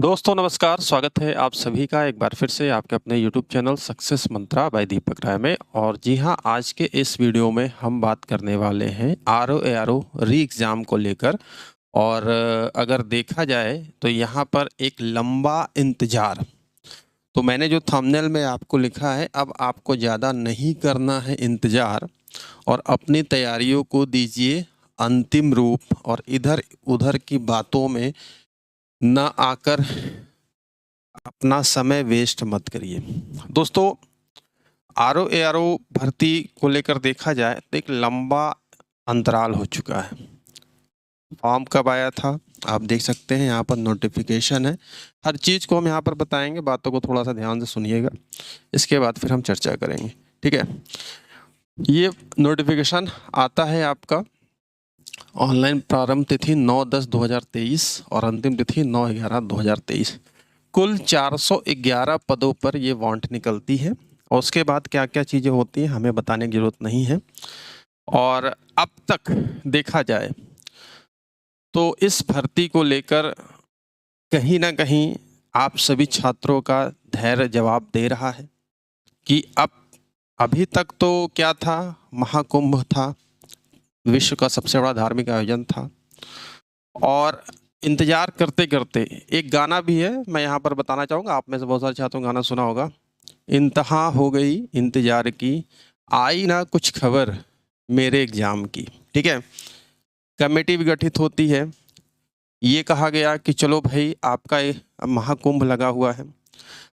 दोस्तों नमस्कार, स्वागत है आप सभी का एक बार फिर से आपके अपने YouTube चैनल सक्सेस मंत्रा बाय दीपक राय में। और जी हाँ, आज के इस वीडियो में हम बात करने वाले हैं RO री एग्ज़ाम को लेकर। और अगर देखा जाए तो यहाँ पर एक लंबा इंतज़ार, तो मैंने जो थंबनेल में आपको लिखा है, अब आपको ज़्यादा नहीं करना है इंतज़ार और अपनी तैयारियों को दीजिए अंतिम रूप और इधर उधर की बातों में ना आकर अपना समय वेस्ट मत करिए। दोस्तों, RO भर्ती को लेकर देखा जाए तो एक लंबा अंतराल हो चुका है। फॉर्म कब आया था आप देख सकते हैं, यहाँ पर नोटिफिकेशन है। हर चीज़ को हम यहाँ पर बताएंगे, बातों को थोड़ा सा ध्यान से सुनिएगा, इसके बाद फिर हम चर्चा करेंगे। ठीक है, ये नोटिफिकेशन आता है आपका ऑनलाइन प्रारंभ तिथि 9/10/2023 और अंतिम तिथि 9/11/2023। कुल 411 पदों पर ये वांट निकलती है और उसके बाद क्या क्या चीज़ें होती हैं हमें बताने की ज़रूरत नहीं है। और अब तक देखा जाए तो इस भर्ती को लेकर कहीं ना कहीं आप सभी छात्रों का धैर्य जवाब दे रहा है कि अब अभी तक तो क्या था, महाकुंभ था, विश्व का सबसे बड़ा धार्मिक आयोजन था। और इंतजार करते करते एक गाना भी है, मैं यहाँ पर बताना चाहूँगा, आप में से बहुत सारे छात्रों ने गाना सुना होगा। इंतहा हो गई इंतजार की, आई ना कुछ खबर मेरे एग्जाम की। ठीक है, कमेटी भी गठित होती है। ये कहा गया कि चलो भाई, आपका ये महाकुंभ लगा हुआ है।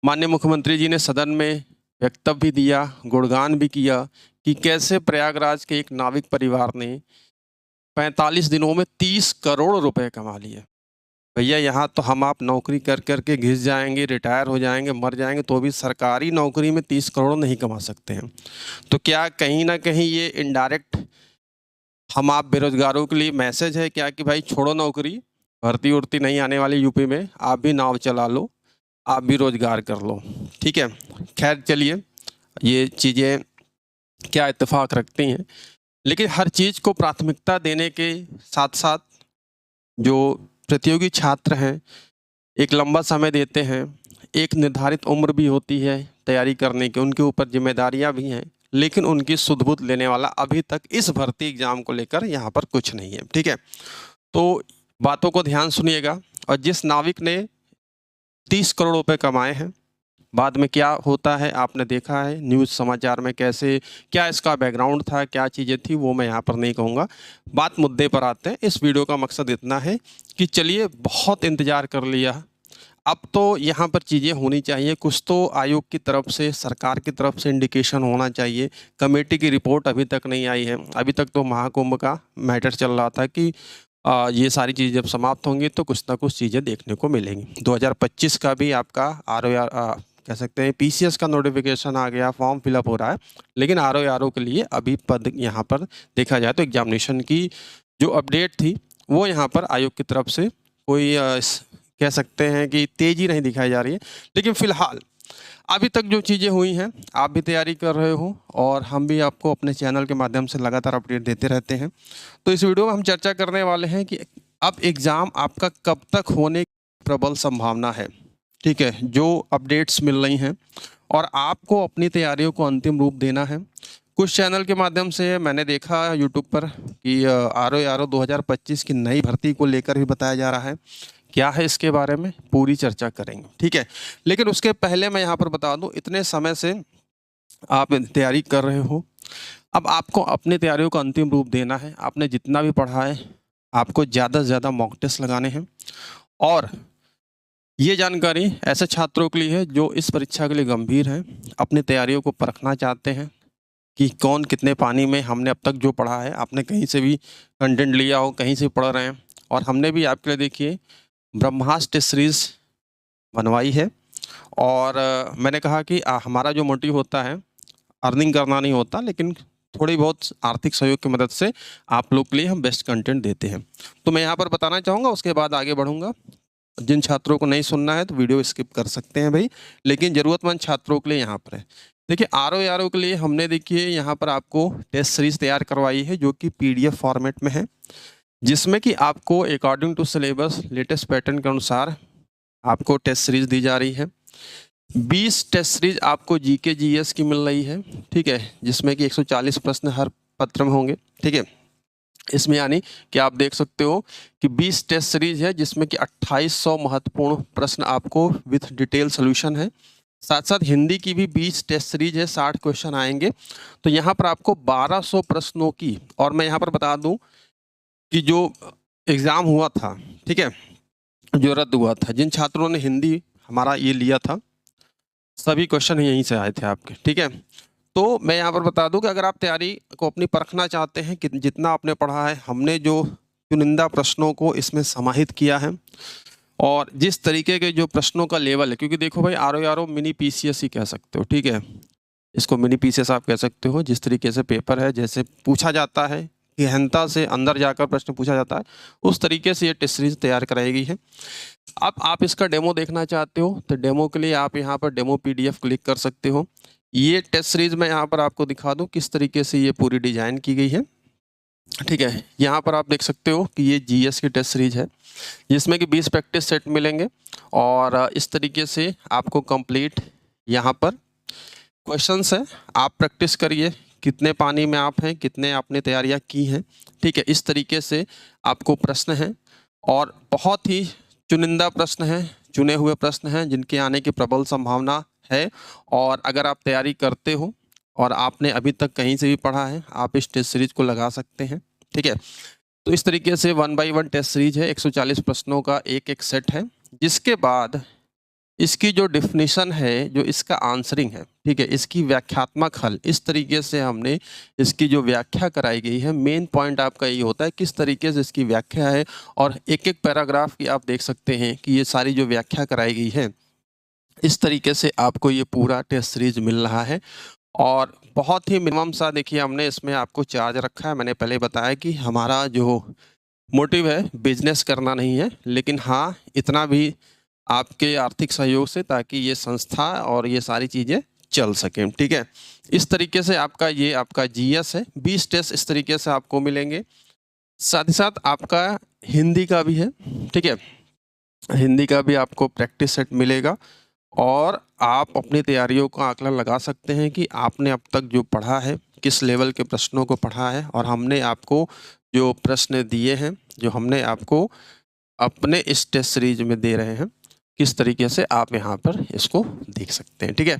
माननीय मुख्यमंत्री जी ने सदन में वक्तव्य भी दिया, गुणगान भी किया कि कैसे प्रयागराज के एक नाविक परिवार ने 45 दिनों में 30 करोड़ रुपए कमा लिए। भैया, यहाँ तो हम आप नौकरी कर करके घिस जाएंगे, रिटायर हो जाएंगे, मर जाएंगे, तो भी सरकारी नौकरी में 30 करोड़ नहीं कमा सकते हैं। तो क्या कहीं ना कहीं ये इनडायरेक्ट हम आप बेरोजगारों के लिए मैसेज है क्या कि भाई छोड़ो नौकरी, भर्ती उर्ती नहीं आने वाली यूपी में, आप भी नाव चला लो, आप भी रोजगार कर लो। ठीक है, खैर चलिए, ये चीज़ें क्या इत्तेफाक रखती हैं, लेकिन हर चीज़ को प्राथमिकता देने के साथ साथ जो प्रतियोगी छात्र हैं एक लंबा समय देते हैं, एक निर्धारित उम्र भी होती है तैयारी करने की, उनके ऊपर जिम्मेदारियां भी हैं, लेकिन उनकी सुध-बुध लेने वाला अभी तक इस भर्ती एग्जाम को लेकर यहाँ पर कुछ नहीं है। ठीक है, तो बातों को ध्यान सुनिएगा। और जिस नाविक ने 30 करोड़ रुपए कमाए हैं, बाद में क्या होता है आपने देखा है न्यूज़ समाचार में, कैसे क्या इसका बैकग्राउंड था, क्या चीज़ें थी, वो मैं यहाँ पर नहीं कहूँगा। बात मुद्दे पर आते हैं। इस वीडियो का मकसद इतना है कि चलिए, बहुत इंतज़ार कर लिया, अब तो यहाँ पर चीज़ें होनी चाहिए, कुछ तो आयोग की तरफ से, सरकार की तरफ से इंडिकेशन होना चाहिए। कमेटी की रिपोर्ट अभी तक नहीं आई है। अभी तक तो महाकुंभ का मैटर चल रहा था कि ये सारी चीज़ें जब समाप्त होंगी तो कुछ ना कुछ चीज़ें देखने को मिलेंगी। 2025 का भी आपका कह सकते हैं PCS का नोटिफिकेशन आ गया, फॉर्म फिलअप हो रहा है, लेकिन RO के लिए अभी पद यहाँ पर देखा जाए तो एग्जामिनेशन की जो अपडेट थी वो यहाँ पर आयोग की तरफ से कोई कह सकते हैं कि तेज़ी नहीं दिखाई जा रही है। लेकिन फ़िलहाल अभी तक जो चीज़ें हुई हैं, आप भी तैयारी कर रहे हो और हम भी आपको अपने चैनल के माध्यम से लगातार अपडेट देते रहते हैं। तो इस वीडियो में हम चर्चा करने वाले हैं कि अब एग्ज़ाम आपका कब तक होने की प्रबल संभावना है। ठीक है, जो अपडेट्स मिल रही हैं, और आपको अपनी तैयारियों को अंतिम रूप देना है। कुछ चैनल के माध्यम से मैंने देखा यूट्यूब पर कि RO 2025 की नई भर्ती को लेकर भी बताया जा रहा है। क्या है इसके बारे में पूरी चर्चा करेंगे। ठीक है, लेकिन उसके पहले मैं यहाँ पर बता दूँ, इतने समय से आप तैयारी कर रहे हो, अब आपको अपनी तैयारियों को अंतिम रूप देना है। आपने जितना भी पढ़ा है, आपको ज़्यादा से ज़्यादा मॉक टेस्ट लगाने हैं। और ये जानकारी ऐसे छात्रों के लिए है जो इस परीक्षा के लिए गंभीर हैं, अपनी तैयारियों को परखना चाहते हैं कि कौन कितने पानी में। हमने अब तक जो पढ़ा है, आपने कहीं से भी कंटेंट लिया हो, कहीं से पढ़ रहे हैं, और हमने भी आपके लिए देखिए ब्रह्मास्त्र टेस्ट सीरीज बनवाई है। और मैंने कहा कि हमारा जो मोटिव होता है, अर्निंग करना नहीं होता, लेकिन थोड़ी बहुत आर्थिक सहयोग की मदद से आप लोग के लिए हम बेस्ट कंटेंट देते हैं। तो मैं यहाँ पर बताना चाहूँगा, उसके बाद आगे बढ़ूँगा। जिन छात्रों को नहीं सुनना है तो वीडियो स्किप कर सकते हैं भाई, लेकिन ज़रूरतमंद छात्रों के लिए यहाँ पर है। देखिए, RO के लिए हमने देखिए यहाँ पर आपको टेस्ट सीरीज तैयार करवाई है, जो कि PDF फॉर्मेट में है, जिसमें कि आपको according to syllabus latest pattern के अनुसार आपको टेस्ट सीरीज दी जा रही है। 20 टेस्ट सीरीज आपको जीके जीएस की मिल रही है, ठीक है, जिसमें कि 140 प्रश्न हर पत्र में होंगे, ठीक है। इसमें यानी कि आप देख सकते हो कि 20 टेस्ट सीरीज है, जिसमें कि 2800 महत्वपूर्ण प्रश्न आपको विथ डिटेल सोल्यूशन है। साथ साथ हिंदी की भी 20 टेस्ट सीरीज है, 60 क्वेश्चन आएंगे। तो यहाँ पर आपको 1200 प्रश्नों की, और मैं यहाँ पर बता दूं कि जो एग्ज़ाम हुआ था, ठीक है, जो रद्द हुआ था, जिन छात्रों ने हिंदी हमारा ये लिया था, सभी क्वेश्चन यहीं से आए थे आपके, ठीक है। तो मैं यहाँ पर बता दूं कि अगर आप तैयारी को अपनी परखना चाहते हैं कि जितना आपने पढ़ा है, हमने जो चुनिंदा प्रश्नों को इसमें समाहित किया है और जिस तरीके के जो प्रश्नों का लेवल है, क्योंकि देखो भाई आर मिनी पीसीएस ही कह सकते हो, ठीक है, इसको मिनी पीसीएस आप कह सकते हो। जिस तरीके से पेपर है, जैसे पूछा जाता है, गहनता से अंदर जाकर प्रश्न पूछा जाता है, उस तरीके से ये टेस्ट सीरीज तैयार कराई गई है। अब आप इसका डेमो देखना चाहते हो तो डेमो के लिए आप यहाँ पर डेमो पीडीएफ क्लिक कर सकते हो। ये टेस्ट सीरीज मैं यहाँ पर आपको दिखा दूँ किस तरीके से ये पूरी डिजाइन की गई है, ठीक है। यहाँ पर आप देख सकते हो कि ये जीएस की टेस्ट सीरीज है, जिसमें कि 20 प्रैक्टिस सेट मिलेंगे और इस तरीके से आपको कंप्लीट यहाँ पर क्वेश्चंस है। आप प्रैक्टिस करिए, कितने पानी में आप हैं, कितने आपने तैयारियां की हैं, ठीक है। इस तरीके से आपको प्रश्न हैं और बहुत ही चुनिंदा प्रश्न हैं, चुने हुए प्रश्न हैं जिनके आने की प्रबल संभावना है। और अगर आप तैयारी करते हो और आपने अभी तक कहीं से भी पढ़ा है, आप इस टेस्ट सीरीज को लगा सकते हैं, ठीक है। तो इस तरीके से 1 बाई 1 टेस्ट सीरीज है, 140 प्रश्नों का एक एक सेट है, जिसके बाद इसकी जो डिफिनीशन है, जो इसका आंसरिंग है, ठीक है, इसकी व्याख्यात्मक हल, इस तरीके से हमने इसकी जो व्याख्या कराई गई है। मेन पॉइंट आपका ये होता है किस तरीके से इसकी व्याख्या है, और एक एक पैराग्राफ की आप देख सकते हैं कि ये सारी जो व्याख्या कराई गई है, इस तरीके से आपको ये पूरा टेस्ट सीरीज मिल रहा है। और बहुत ही मिनिमम सा देखिए हमने इसमें आपको चार्ज रखा है। मैंने पहले बताया कि हमारा जो मोटिव है बिजनेस करना नहीं है, लेकिन हाँ इतना भी आपके आर्थिक सहयोग से, ताकि ये संस्था और ये सारी चीज़ें चल सकें, ठीक है। इस तरीके से आपका ये आपका जीएस है, 20 टेस्ट इस तरीके से आपको मिलेंगे। साथ ही साथ आपका हिंदी का भी है, ठीक है, हिंदी का भी आपको प्रैक्टिस सेट मिलेगा और आप अपनी तैयारियों का आकलन लगा सकते हैं कि आपने अब तक जो पढ़ा है, किस लेवल के प्रश्नों को पढ़ा है, और हमने आपको जो प्रश्न दिए हैं, जो हमने आपको अपने इस टेस्ट सीरीज में दे रहे हैं, किस तरीके से आप यहाँ पर इसको देख सकते हैं, ठीक है।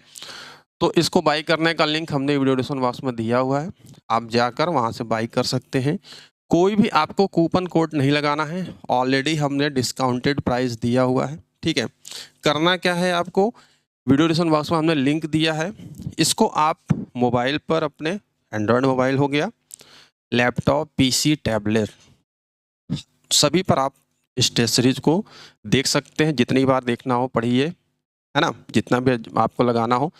तो इसको बाई करने का लिंक हमने वीडियो डिस्क्रिप्शन बॉक्स में दिया हुआ है, आप जाकर वहाँ से बाई कर सकते हैं। कोई भी आपको कूपन कोड नहीं लगाना है, ऑलरेडी हमने डिस्काउंटेड प्राइस दिया हुआ है, ठीक है। करना क्या है, आपको वीडियो डिस्क्रिप्शन बॉक्स में हमने लिंक दिया है, इसको आप मोबाइल पर, अपने एंड्रॉयड मोबाइल हो गया, लैपटॉप, पीसी, टैबलेट, सभी पर आप इस टेस्ट सीरीज को देख सकते हैं। जितनी बार देखना हो पढ़िए, है ना, जितना भी आपको लगाना हो।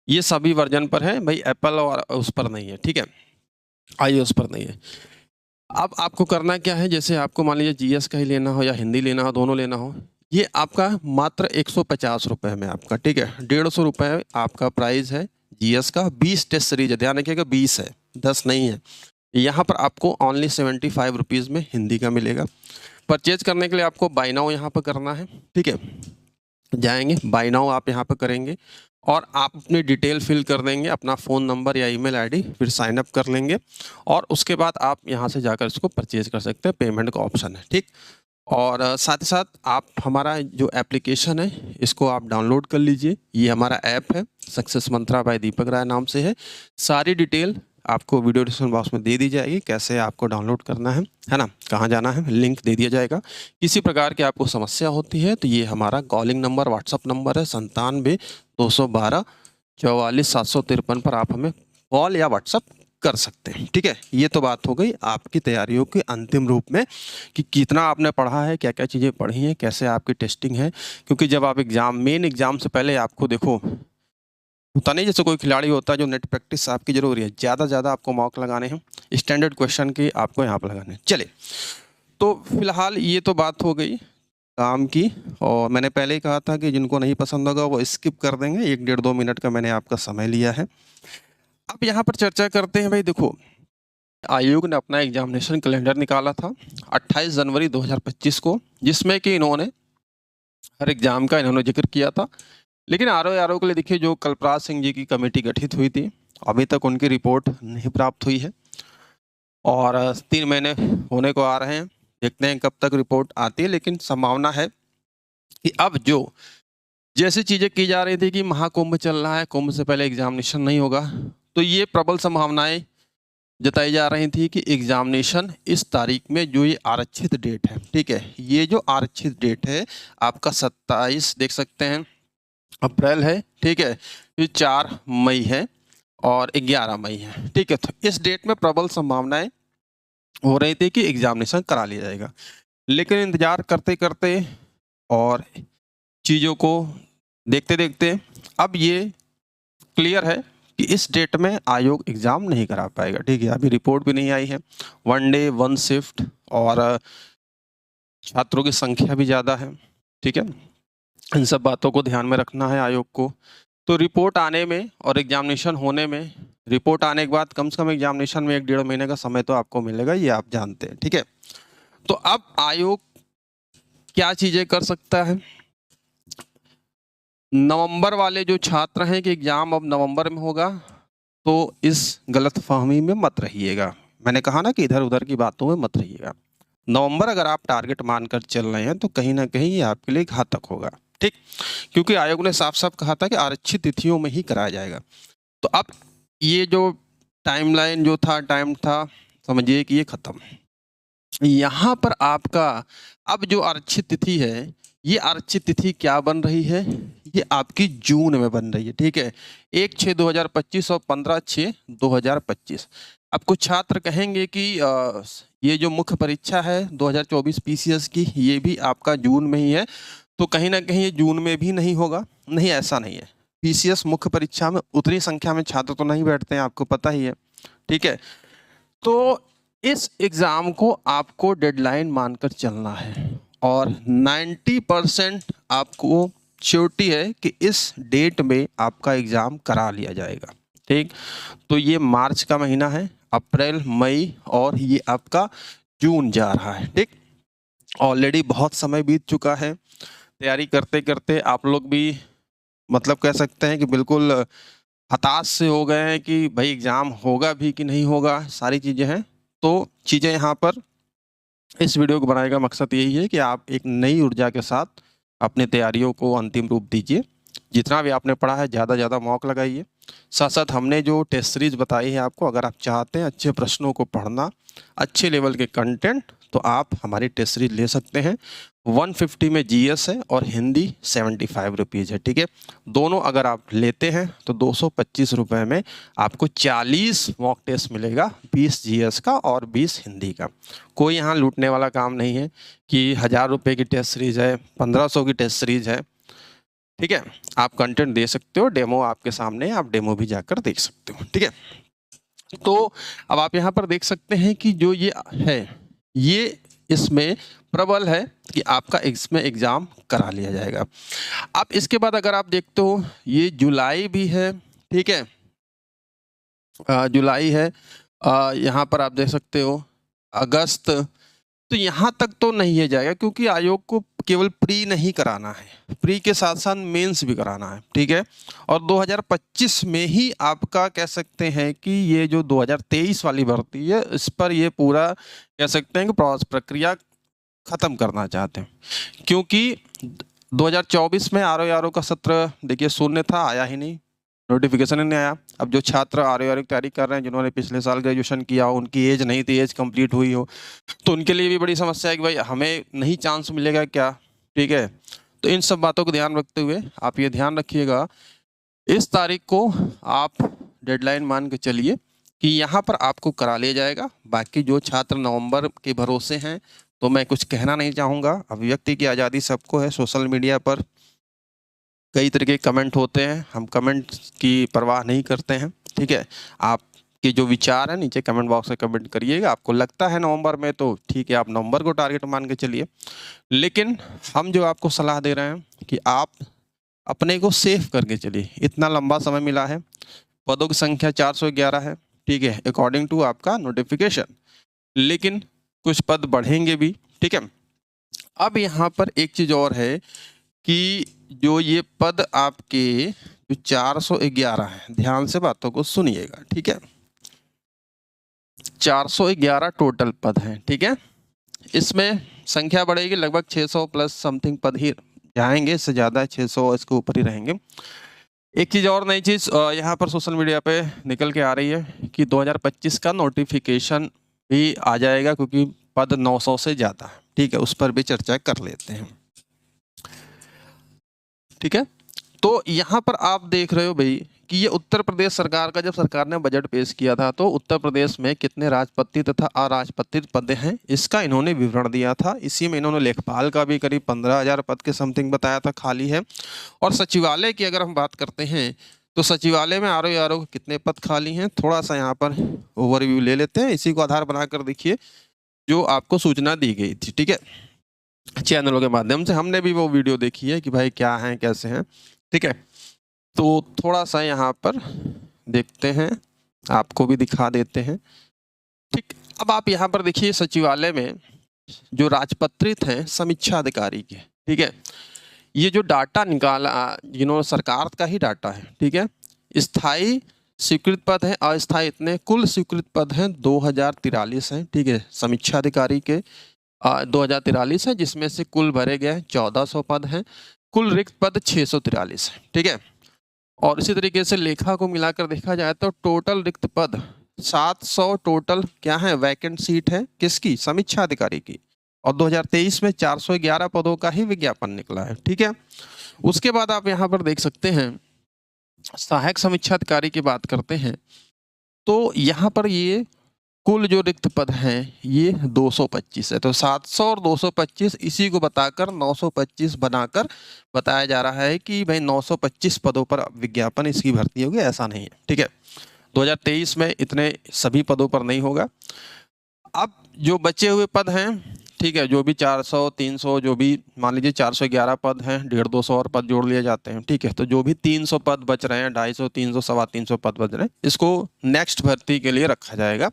ये सभी वर्जन पर है भाई, एप्पल और उस पर नहीं है, ठीक है, आईओएस पर नहीं है। अब आपको करना क्या है, जैसे आपको मान लीजिए जीएस का ही लेना हो या हिंदी लेना हो, दोनों लेना हो, ये आपका मात्र 150 रुपये में आपका, ठीक है, 150 रुपये आपका प्राइस है जीएस का। 20 टेस्ट सीरीज है, ध्यान रखिएगा 20 है, 10 नहीं है। यहाँ पर आपको ओनली 75 रुपीज़ में हिंदी का मिलेगा। परचेज करने के लिए आपको बाय नाउ यहाँ पर करना है, ठीक है, जाएंगे बाय नाउ आप यहाँ पर करेंगे और आप अपनी डिटेल फिल कर देंगे, अपना फ़ोन नंबर या ईमेल आईडी, फिर साइन अप कर लेंगे और उसके बाद आप यहाँ से जाकर इसको परचेज कर सकते हैं। पेमेंट का ऑप्शन है, ठीक। और साथ ही साथ आप हमारा जो एप्लीकेशन है इसको आप डाउनलोड कर लीजिए। ये हमारा ऐप है, सक्सेस मंत्रा बाय दीपक राय नाम से है। सारी डिटेल आपको वीडियो डिस्क्रिप्शन बॉक्स में दे दी जाएगी, कैसे आपको डाउनलोड करना है ना, कहाँ जाना है, लिंक दे दिया जाएगा। किसी प्रकार की आपको समस्या होती है तो ये हमारा कॉलिंग नंबर, व्हाट्सअप नंबर है 97 212 44 753 पर आप हमें कॉल या व्हाट्सअप कर सकते हैं, ठीक है। ये तो बात हो गई आपकी तैयारियों के अंतिम रूप में कि कितना आपने पढ़ा है, क्या क्या चीज़ें पढ़ी हैं, कैसे आपकी टेस्टिंग है। क्योंकि जब आप मेन एग्जाम से पहले आपको देखो होता नहीं, जैसे कोई खिलाड़ी होता है जो नेट प्रैक्टिस आपकी जरूरी है, ज़्यादा आपको मॉक लगाने हैं, स्टैंडर्ड क्वेश्चन की आपको यहाँ पर लगाने हैं। चले, तो फिलहाल ये तो बात हो गई काम की, और मैंने पहले ही कहा था कि जिनको नहीं पसंद होगा वो स्किप कर देंगे। 1-1.5-2 मिनट का मैंने आपका समय लिया है। अब यहाँ पर चर्चा करते हैं। भाई देखो, आयोग ने अपना एग्जामिनेशन कैलेंडर निकाला था 28 जनवरी 2025 को, जिसमें कि इन्होंने हर एग्ज़ाम का इन्होंने जिक्र किया था। लेकिन आरओ के लिए देखिए जो कल्पराज सिंह जी की कमेटी गठित हुई थी, अभी तक उनकी रिपोर्ट नहीं प्राप्त हुई है और 3 महीने होने को आ रहे हैं। देखते हैं कब तक रिपोर्ट आती है, लेकिन संभावना है कि अब जो जैसी चीज़ें की जा रही थी कि महाकुंभ चल रहा है, कुंभ से पहले एग्जामिनेशन नहीं होगा, तो ये प्रबल संभावनाएं जताई जा रही थी कि एग्जामिनेशन इस तारीख में जो ये आरक्षित डेट है, ठीक है, ये जो आरक्षित डेट है आपका 27 देख सकते हैं अप्रैल है, ठीक है, ये 4 मई है और 11 मई है, ठीक है। तो इस डेट में प्रबल संभावनाएं हो रही थी कि एग्जामिनेशन करा लिया जाएगा, लेकिन इंतजार करते करते और चीज़ों को देखते देखते अब ये क्लियर है कि इस डेट में आयोग एग्ज़ाम नहीं करा पाएगा, ठीक है। अभी रिपोर्ट भी नहीं आई है, 1 डे 1 शिफ्ट और छात्रों की संख्या भी ज़्यादा है, ठीक है। इन सब बातों को ध्यान में रखना है आयोग को। तो रिपोर्ट आने में और एग्जामिनेशन होने में, रिपोर्ट आने के बाद कम से कम एग्जामिनेशन में 1-1.5 महीने का समय तो आपको मिलेगा, ये आप जानते हैं, ठीक है। तो अब आयोग क्या चीज़ें कर सकता है, नवंबर वाले जो छात्र हैं कि एग्ज़ाम अब नवंबर में होगा, तो इस गलतफहमी में मत रहिएगा। मैंने कहा ना कि इधर-उधर की बातों में मत रहिएगा। नवंबर अगर आप टारगेट मानकर चल रहे हैं तो कहीं न कहीं ये आपके लिए घातक होगा, ठीक? क्योंकि आयोग ने साफ-साफ कहा था कि आरक्षित तिथियों में ही कराया जाएगा। तो अब ये जो टाइमलाइन जो था, टाइम था, समझिए कि ये खत्म। यहाँ पर आपका अब जो आरक्षित तिथि है, ये आरक्षित तिथि क्या बन रही है? ये आपकी जून में बन रही है, ठीक है। 1/6/2025 और 15/6/2025। अब कुछ छात्र कहेंगे कि ये जो मुख्य परीक्षा है 2024 पीसीएस की, ये भी आपका जून में ही है, तो कहीं न कहीं ये जून में भी नहीं होगा। नहीं, ऐसा नहीं है। पीसीएस मुख्य परीक्षा में उतनी संख्या में छात्र तो नहीं बैठते हैं, आपको पता ही है, ठीक है। तो इस एग्ज़ाम को आपको डेडलाइन मानकर चलना है और 90% आपको श्योरिटी है कि इस डेट में आपका एग्ज़ाम करा लिया जाएगा, ठीक। तो ये मार्च का महीना है, अप्रैल, मई और ये आपका जून जा रहा है, ठीक। ऑलरेडी बहुत समय बीत चुका है, तैयारी करते करते आप लोग भी मतलब कह सकते हैं कि बिल्कुल हताश से हो गए हैं कि भाई एग्ज़ाम होगा भी कि नहीं होगा, सारी चीज़ें हैं। तो चीज़ें यहाँ पर इस वीडियो को बनाने का मकसद यही है कि आप एक नई ऊर्जा के साथ अपनी तैयारियों को अंतिम रूप दीजिए। जितना भी आपने पढ़ा है ज़्यादा ज़्यादा मॉक लगाइए। साथ-साथ हमने जो टेस्ट सीरीज़ बताई है आपको, अगर आप चाहते हैं अच्छे प्रश्नों को पढ़ना, अच्छे लेवल के कंटेंट, तो आप हमारी टेस्ट सीरीज़ ले सकते हैं। 150 में जीएस है और हिंदी 75 रुपीज़ है, ठीक है। दोनों अगर आप लेते हैं तो 225 रुपये में आपको 40 मॉक टेस्ट मिलेगा, 20 जीएस का और 20 हिंदी का। कोई यहाँ लूटने वाला काम नहीं है कि 1000 रुपये की टेस्ट सीरीज़ है, 1500 की टेस्ट सीरीज़ है, ठीक है। आप कंटेंट दे सकते हो, डेमो आपके सामने है, आप डेमो भी जाकर देख सकते हो, ठीक है। तो अब आप यहाँ पर देख सकते हैं कि जो ये है, ये इसमें प्रबल है कि आपका इसमें एग्ज़ाम करा लिया जाएगा। अब इसके बाद अगर आप देखते हो ये जुलाई भी है, ठीक है। जुलाई है, यहाँ पर आप देख सकते हो अगस्त, तो यहाँ तक तो नहीं है जाएगा क्योंकि आयोग को केवल प्री नहीं कराना है, प्री के साथ साथ मेंस भी कराना है, ठीक है। और 2025 में ही आपका कह सकते हैं कि ये जो 2023 वाली भर्ती है, इस पर ये पूरा कह सकते हैं कि प्रक्रिया ख़त्म करना चाहते हैं। क्योंकि 2024 में आरओ का सत्र देखिए शून्य था, आया ही नहीं, नोटिफिकेशन ही नहीं आया। अब जो छात्र आरओ की तैयारी कर रहे हैं, जिन्होंने पिछले साल ग्रेजुएशन किया हो, उनकी एज नहीं थी, एज कंप्लीट हुई हो, तो उनके लिए भी बड़ी समस्या है कि भाई हमें नहीं चांस मिलेगा क्या, ठीक है। तो इन सब बातों को ध्यान रखते हुए आप ये ध्यान रखिएगा, इस तारीख को आप डेडलाइन मान के चलिए कि यहाँ पर आपको करा लिया जाएगा। बाकी जो छात्र नवंबर के भरोसे हैं तो मैं कुछ कहना नहीं चाहूँगा। अभिव्यक्ति की आज़ादी सबको है। सोशल मीडिया पर कई तरह के कमेंट होते हैं, हम कमेंट की परवाह नहीं करते हैं, ठीक है। आपके जो विचार हैं नीचे कमेंट बॉक्स में कमेंट करिएगा। आपको लगता है नवंबर में तो ठीक है, आप नवंबर को टारगेट मान के चलिए, लेकिन हम जो आपको सलाह दे रहे हैं कि आप अपने को सेफ करके चलिए। इतना लंबा समय मिला है, पदों की संख्या 411 है, ठीक है, अकॉर्डिंग टू आपका नोटिफिकेशन, लेकिन कुछ पद बढ़ेंगे भी, ठीक है। अब यहाँ पर एक चीज़ और है कि जो ये पद आपके जो 411 है, ध्यान से बातों को सुनिएगा, ठीक है। 411 टोटल पद हैं, ठीक है। इसमें संख्या बढ़ेगी, लगभग 600 प्लस समथिंग पद ही जाएंगे, इससे ज़्यादा 600 इसके ऊपर ही रहेंगे। एक चीज़ और नई चीज़ यहाँ पर सोशल मीडिया पे निकल के आ रही है कि 2025 का नोटिफिकेशन भी आ जाएगा, क्योंकि पद 900 से ज़्यादा है, ठीक है। उस पर भी चर्चा कर लेते हैं, ठीक है। तो यहाँ पर आप देख रहे हो भाई कि ये उत्तर प्रदेश सरकार का, जब सरकार ने बजट पेश किया था तो उत्तर प्रदेश में कितने राजपत्रित तथा अराजपत्रित पद हैं इसका इन्होंने विवरण दिया था। इसी में इन्होंने लेखपाल का भी करीब 15,000 पद के समथिंग बताया था खाली है। और सचिवालय की अगर हम बात करते हैं तो सचिवालय में आरओ के कितने पद खाली हैं, थोड़ा सा यहाँ पर ओवरव्यू ले लेते हैं। इसी को आधार बनाकर देखिए जो आपको सूचना दी गई थी, ठीक है, चैनलों के माध्यम से। हमने भी वो वीडियो देखी है कि भाई क्या है कैसे हैं, ठीक है। तो थोड़ा सा यहाँ पर देखते हैं, आपको भी दिखा देते हैं, ठीक। अब आप यहाँ पर देखिए सचिवालय में जो राजपत्रित हैं समीक्षा अधिकारी के, ठीक है, ये जो डाटा निकाला जिन्होंने, सरकार का ही डाटा है, ठीक है। स्थायी स्वीकृत पद हैं, अस्थायी इतने, कुल स्वीकृत पद हैं 2043 हैं, ठीक है। समीक्षा अधिकारी के 2043 है, जिसमें से कुल भरे गए 1400 पद हैं, कुल रिक्त पद 643 है, ठीक है। और इसी तरीके से लेखा को मिलाकर देखा जाए तो टोटल रिक्त पद 700 टोटल क्या है, वैकेंट सीट है किसकी, समीक्षा अधिकारी की। और 2023 में 411 पदों का ही विज्ञापन निकला है, ठीक है। उसके बाद आप यहाँ पर देख सकते हैं सहायक समीक्षा अधिकारी की बात करते हैं तो यहाँ पर ये कुल जो रिक्त पद हैं ये 225 है। तो 700 और 225 इसी को बताकर 925 बनाकर बताया जा रहा है कि भाई 925 पदों पर विज्ञापन इसकी भर्ती होगी, ऐसा नहीं है, ठीक है। 2023 में इतने सभी पदों पर नहीं होगा। अब जो बचे हुए पद हैं, ठीक है, जो भी 400 300 जो भी मान लीजिए 411 पद हैं, 150-200 और पद जोड़ लिए जाते हैं, ठीक है। तो जो भी 300 पद बच रहे हैं, 250 300 325 पद बच रहे हैं, इसको नेक्स्ट भर्ती के लिए रखा जाएगा।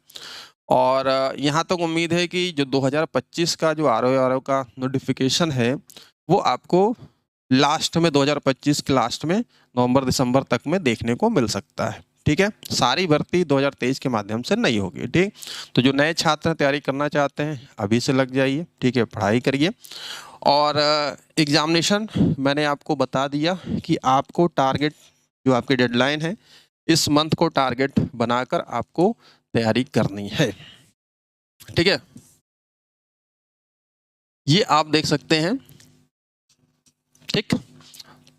और यहाँ तक उम्मीद है कि जो 2025 का जो आरओ का नोटिफिकेशन है वो आपको लास्ट में 2025 के लास्ट में नवंबर दिसंबर तक में देखने को मिल सकता है, ठीक है। सारी भर्ती 2023 के माध्यम से नहीं होगी, ठीक। तो जो नए छात्र तैयारी करना चाहते हैं अभी से लग जाइए, ठीक है, पढ़ाई करिए। और एग्जामिनेशन मैंने आपको बता दिया कि आपको टारगेट जो आपकी डेडलाइन है इस मंथ को टारगेट बनाकर आपको तैयारी करनी है, ठीक है। ये आप देख सकते हैं, ठीक।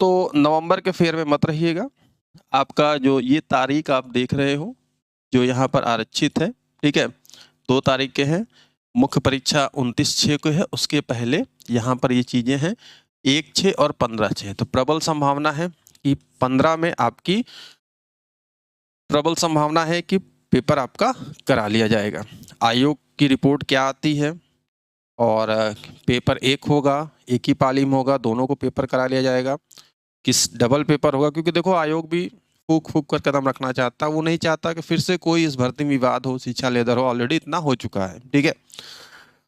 तो नवंबर के फेयर में मत रहिएगा। आपका जो ये तारीख आप देख रहे हो जो यहाँ पर आरक्षित है, ठीक है, 2 तारीख के हैं। मुख्य परीक्षा 29/6 को है, उसके पहले यहाँ पर ये चीज़ें हैं 1/6 और 15/6। तो प्रबल संभावना है कि 15 में आपकी प्रबल संभावना है कि पेपर आपका करा लिया जाएगा। आयोग की रिपोर्ट क्या आती है, और पेपर एक होगा, एक ही पाली में होगा, दोनों को पेपर करा लिया जाएगा, किस डबल पेपर होगा, क्योंकि देखो आयोग भी फूक फूक कर कदम रखना चाहता है, वो नहीं चाहता कि फिर से कोई इस भर्ती में विवाद हो, शिक्षा लेदर हो, ऑलरेडी इतना हो चुका है, ठीक है।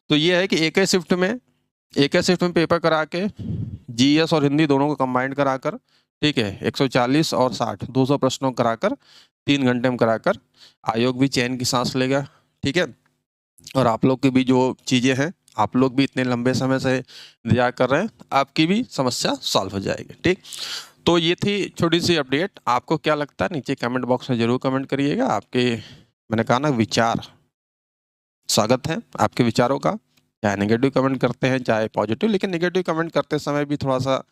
तो ये है कि एक ही शिफ्ट में पेपर करा के जीएस और हिंदी दोनों को कंबाइंड कराकर, ठीक है, 140 और 60 200 प्रश्नों कराकर 3 घंटे में कराकर आयोग भी चैन की सांस लेगा, ठीक है। और आप लोग की भी जो चीज़ें हैं, आप लोग भी इतने लंबे समय से इंतजार कर रहे हैं, आपकी भी समस्या सॉल्व हो जाएगी, ठीक। तो ये थी छोटी सी अपडेट। आपको क्या लगता है नीचे कमेंट बॉक्स में ज़रूर कमेंट करिएगा। आपके मैंने कहा ना विचार स्वागत है आपके विचारों का, चाहे नेगेटिव कमेंट करते हैं चाहे पॉजिटिव, लेकिन नेगेटिव कमेंट करते समय भी थोड़ा सा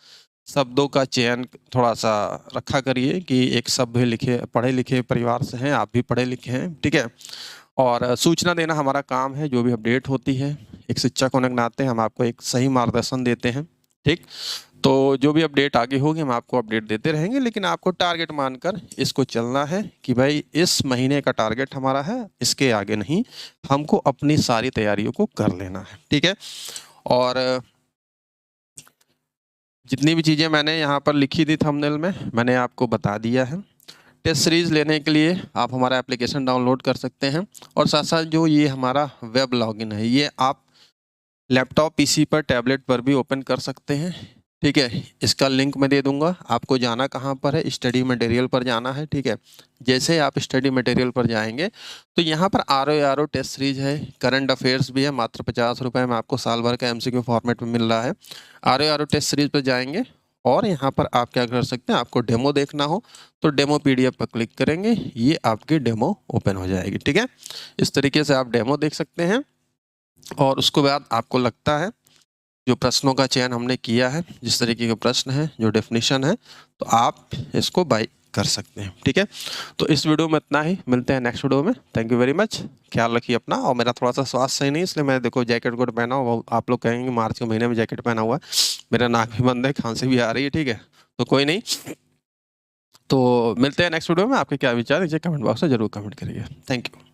शब्दों का चयन थोड़ा सा रखा करिए कि एक सभ्य लिखे पढ़े लिखे परिवार से हैं, आप भी पढ़े लिखे हैं, ठीक है। और सूचना देना हमारा काम है, जो भी अपडेट होती है एक शिक्षक होने के नाते हम आपको एक सही मार्गदर्शन देते हैं, ठीक। तो जो भी अपडेट आगे होगी हम आपको अपडेट देते रहेंगे, लेकिन आपको टारगेट मानकर इसको चलना है कि भाई इस महीने का टारगेट हमारा है, इसके आगे नहीं, हमको अपनी सारी तैयारियों को कर लेना है, ठीक है। और जितनी भी चीज़ें मैंने यहाँ पर लिखी थी थंबनेल में मैंने आपको बता दिया है। टेस्ट सीरीज़ लेने के लिए आप हमारा एप्लीकेशन डाउनलोड कर सकते हैं, और साथ साथ जो ये हमारा वेब लॉगिन है ये आप लैपटॉप पीसी पर टैबलेट पर भी ओपन कर सकते हैं। ठीक है, इसका लिंक मैं दे दूंगा। आपको जाना कहाँ पर है, स्टडी मटेरियल पर जाना है। ठीक है, जैसे आप स्टडी मटेरियल पर जाएंगे तो यहाँ पर RO टेस्ट सीरीज है, करंट अफेयर्स भी है, मात्र 50 रुपये में आपको साल भर का MCQ फॉर्मेट में मिल रहा है। RO टेस्ट सीरीज पर जाएंगे और यहाँ पर आप क्या कर सकते हैं, आपको डेमो देखना हो तो डेमो PDF पर क्लिक करेंगे, ये आपकी डेमो ओपन हो जाएगी। ठीक है, इस तरीके से आप डेमो देख सकते हैं। और उसके बाद आपको लगता है जो प्रश्नों का चयन हमने किया है, जिस तरीके के प्रश्न है, जो डेफिनेशन है, तो आप इसको बाय कर सकते हैं। ठीक है, तो इस वीडियो में इतना ही, मिलते हैं नेक्स्ट वीडियो में। थैंक यू वेरी मच, ख्याल रखिए अपना। और मेरा थोड़ा सा स्वास्थ्य सही नहीं, इसलिए मैं देखो जैकेट कोट पहना हुआ, आप लोग कहेंगे मार्च के महीने में जैकेट पहना हुआ है, मेरा नाक भी बंद है, खांसी भी आ रही है। ठीक है, तो कोई नहीं, तो मिलते हैं नेक्स्ट वीडियो में। आपके क्या विचार है, कमेंट बॉक्स में जरूर कमेंट करिए। Thank you.